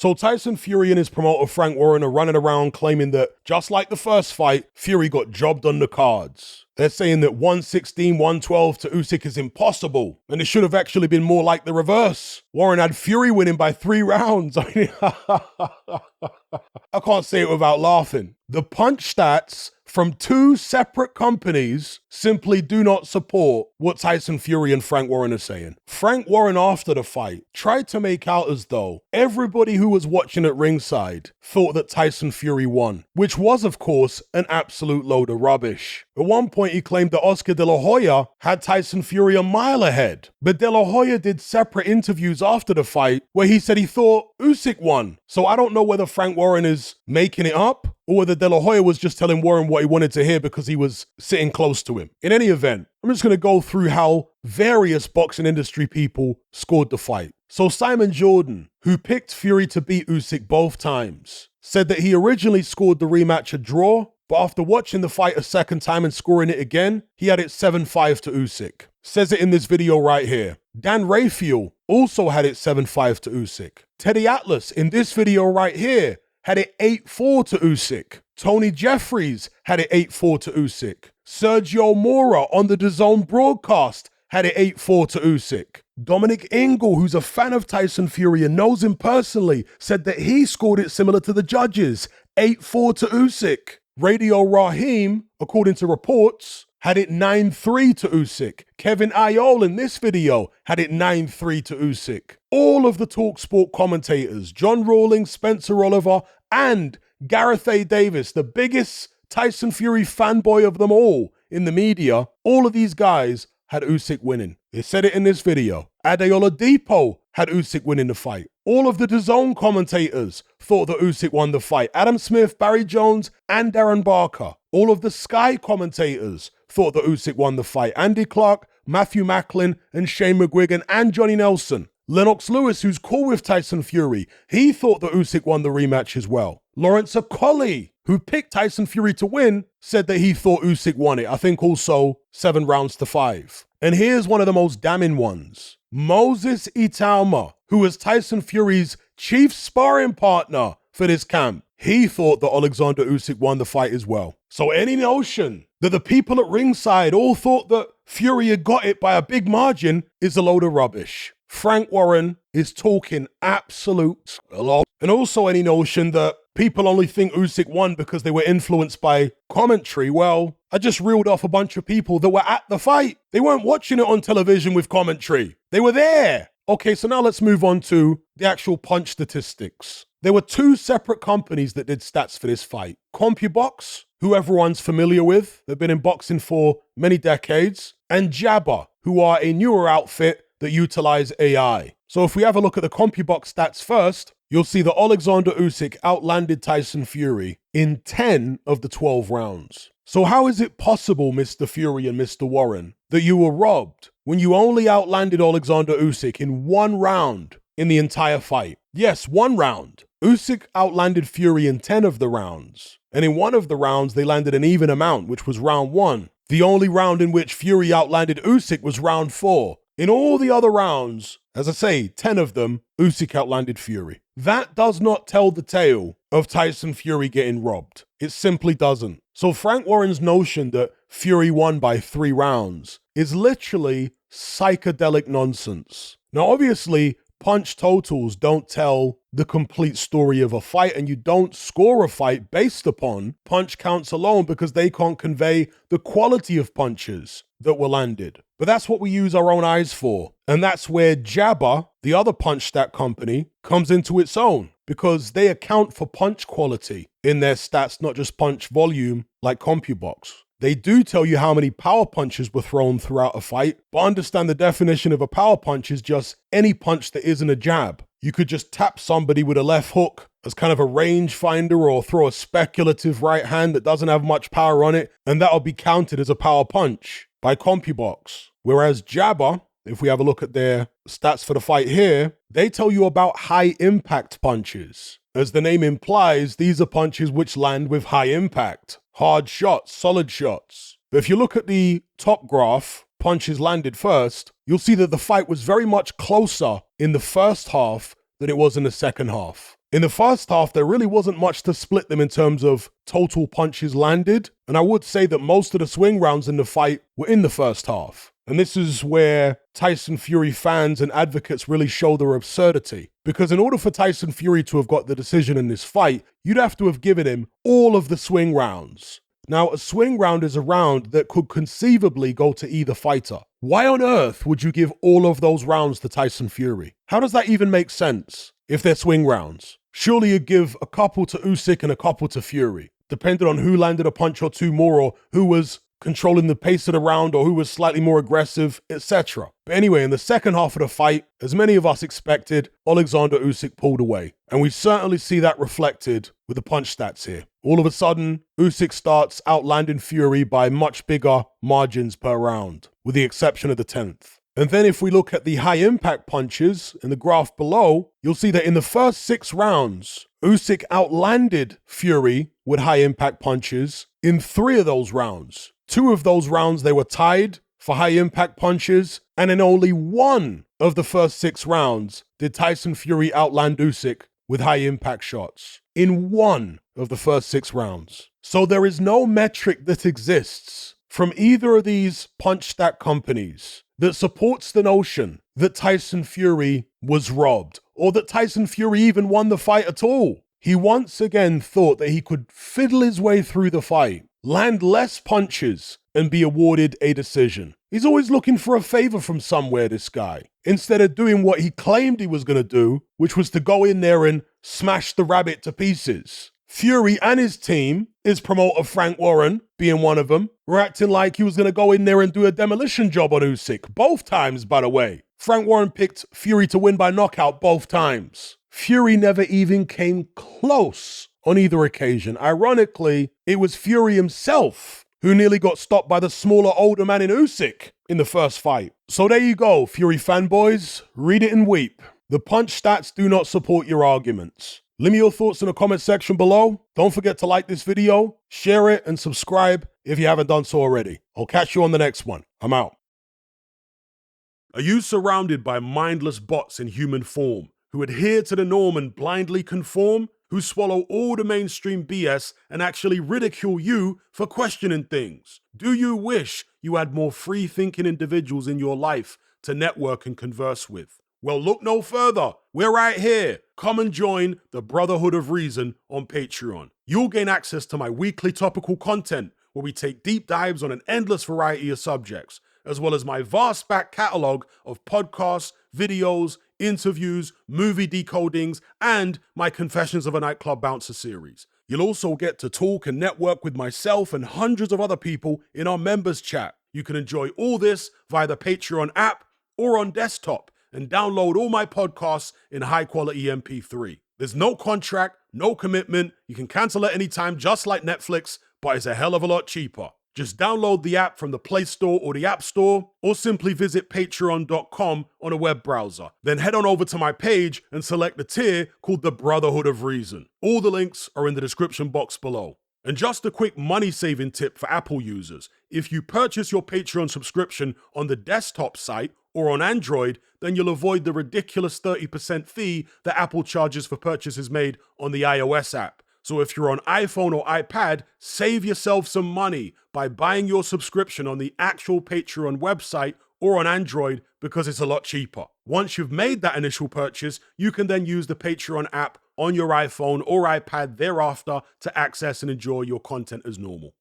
So Tyson Fury and his promoter Frank Warren are running around claiming that, just like the first fight, Fury got jobbed on the cards. They're saying that 116, 112 to Usyk is impossible, and it should have actually been more like the reverse. Warren had Fury winning by 3 rounds. I mean, I can't say it without laughing. The punch stats from 2 separate companies simply do not support what Tyson Fury and Frank Warren are saying. Frank Warren, after the fight, tried to make out as though everybody who was watching at ringside thought that Tyson Fury won, which was, of course, an absolute load of rubbish. At one point, he claimed that Oscar De La Hoya had Tyson Fury a mile ahead, but De La Hoya did separate interviews after the fight where he said he thought Usyk won. So I don't know whether Frank Warren is making it up or whether De La Hoya was just telling Warren what he wanted to hear because he was sitting close to him. In any event, I'm just going to go through how various boxing industry people scored the fight. So Simon Jordan, who picked Fury to beat Usyk both times, said that he originally scored the rematch a draw, but after watching the fight a second time and scoring it again, he had it 7-5 to Usyk. Says it in this video right here. Dan Raphael also had it 7-5 to Usyk. Teddy Atlas, in this video right here, had it 8-4 to Usyk. Tony Jeffries had it 8-4 to Usyk. Sergio Mora on the DAZN broadcast had it 8-4 to Usyk. Dominic Ingle, who's a fan of Tyson Fury and knows him personally, said that he scored it similar to the judges, 8-4 to Usyk. Radio Raheem, according to reports, had it 9-3 to Usyk. Kevin Ayol in this video had it 9-3 to Usyk. All of the TalkSport commentators, John Rawlings, Spencer Oliver, and Gareth A. Davis, the biggest Tyson Fury fanboy of them all in the media, all of these guys had Usyk winning. They said it in this video. Adeola Depot had Usyk winning the fight. All of the DAZN commentators thought that Usyk won the fight. Adam Smith, Barry Jones, and Darren Barker. All of the Sky commentators thought that Usyk won the fight. Andy Clark, Matthew Macklin, and Shane McGuigan, and Johnny Nelson. Lennox Lewis, who's cool with Tyson Fury, he thought that Usyk won the rematch as well. Lawrence Okolie, who picked Tyson Fury to win, said that he thought Usyk won it. I think also 7 rounds to 5. And here's one of the most damning ones. Moses Itauma, who was Tyson Fury's chief sparring partner for this camp, he thought that Alexander Usyk won the fight as well. So any notion that the people at ringside all thought that Fury had got it by a big margin is a load of rubbish. Frank Warren is talking absolute lot. And also any notion that people only think Usyk won because they were influenced by commentary. Well, I just reeled off a bunch of people that were at the fight. They weren't watching it on television with commentary. They were there. Okay, so now let's move on to the actual punch statistics. There were 2 separate companies that did stats for this fight. CompuBox, who everyone's familiar with, they've been in boxing for many decades, and Jabba, who are a newer outfit that utilize AI. So if we have a look at the CompuBox stats first, you'll see that Alexander Usyk outlanded Tyson Fury in 10 of the 12 rounds. So how is it possible, Mr. Fury and Mr. Warren, that you were robbed when you only outlanded Alexander Usyk in 1 round in the entire fight? Yes, 1 round. Usyk outlanded Fury in 10 of the rounds. And in 1 of the rounds, they landed an even amount, which was round 1. The only round in which Fury outlanded Usyk was round 4. In all the other rounds, as I say, 10 of them, Usyk outlanded Fury. That does not tell the tale of Tyson Fury getting robbed. It simply doesn't. So Frank Warren's notion that Fury won by 3 rounds is literally psychedelic nonsense. Now, obviously, punch totals don't tell the complete story of a fight, and you don't score a fight based upon punch counts alone because they can't convey the quality of punches that were landed. But that's what we use our own eyes for. And that's where Jabba, the other punch stat company, comes into its own, because they account for punch quality in their stats, not just punch volume like CompuBox. They do tell you how many power punches were thrown throughout a fight, but understand the definition of a power punch is just any punch that isn't a jab. You could just tap somebody with a left hook as kind of a range finder, or throw a speculative right hand that doesn't have much power on it, and that'll be counted as a power punch by CompuBox. Whereas Jabba, if we have a look at their stats for the fight here, they tell you about high impact punches. As the name implies, these are punches which land with high impact. Hard shots, solid shots. But if you look at the top graph, punches landed first, you'll see that the fight was very much closer in the first half than it was in the second half. In the first half, there really wasn't much to split them in terms of total punches landed, and I would say that most of the swing rounds in the fight were in the first half. And this is where Tyson Fury fans and advocates really show their absurdity. Because in order for Tyson Fury to have got the decision in this fight, you'd have to have given him all of the swing rounds. Now, a swing round is a round that could conceivably go to either fighter. Why on earth would you give all of those rounds to Tyson Fury? How does that even make sense if they're swing rounds? Surely you'd give a couple to Usyk and a couple to Fury, depending on who landed a punch or two more or who was controlling the pace of the round or who was slightly more aggressive, etc. But anyway, in the second half of the fight, as many of us expected, Alexander Usyk pulled away. And we certainly see that reflected with the punch stats here. All of a sudden, Usyk starts outlanding Fury by much bigger margins per round, with the exception of the 10th. And then if we look at the high impact punches in the graph below, you'll see that in the first 6 rounds, Usyk outlanded Fury with high impact punches in 3 of those rounds. 2 of those rounds, they were tied for high impact punches, and in only 1 of the first 6 rounds did Tyson Fury outland Usyk with high impact shots. In 1 of the first 6 rounds. So there is no metric that exists from either of these punch stat companies that supports the notion that Tyson Fury was robbed, or that Tyson Fury even won the fight at all. He once again thought that he could fiddle his way through the fight, land less punches, and be awarded a decision. He's always looking for a favor from somewhere, this guy, instead of doing what he claimed he was going to do, which was to go in there and smash the rabbit to pieces. Fury and his team, his promoter Frank Warren being one of them, were acting like he was going to go in there and do a demolition job on Usyk. Both times, by the way. Frank Warren picked Fury to win by knockout both times. Fury never even came close on either occasion. Ironically, it was Fury himself who nearly got stopped by the smaller, older man in Usyk in the first fight. So there you go, Fury fanboys. Read it and weep. The punch stats do not support your arguments. Leave me your thoughts in the comment section below. Don't forget to like this video, share it, and subscribe if you haven't done so already. I'll catch you on the next one. I'm out. Are you surrounded by mindless bots in human form who adhere to the norm and blindly conform? Who swallow all the mainstream BS and actually ridicule you for questioning things? Do you wish you had more free-thinking individuals in your life to network and converse with? Well, look no further. We're right here. Come and join the Brotherhood of Reason on Patreon. You'll gain access to my weekly topical content where we take deep dives on an endless variety of subjects, as well as my vast back catalogue of podcasts, videos, interviews, movie decodings, and my Confessions of a Nightclub Bouncer series. You'll also get to talk and network with myself and hundreds of other people in our members chat. You can enjoy all this via the Patreon app or on desktop, and download all my podcasts in high-quality MP3. There's no contract, no commitment. You can cancel at any time, just like Netflix, but it's a hell of a lot cheaper. Just download the app from the Play Store or the App Store, or simply visit patreon.com on a web browser. Then head on over to my page and select the tier called the Brotherhood of Reason. All the links are in the description box below. And just a quick money-saving tip for Apple users. If you purchase your Patreon subscription on the desktop site or on Android, then you'll avoid the ridiculous 30% fee that Apple charges for purchases made on the iOS app. So if you're on iPhone or iPad, save yourself some money by buying your subscription on the actual Patreon website or on Android, because it's a lot cheaper. Once you've made that initial purchase, you can then use the Patreon app on your iPhone or iPad thereafter to access and enjoy your content as normal.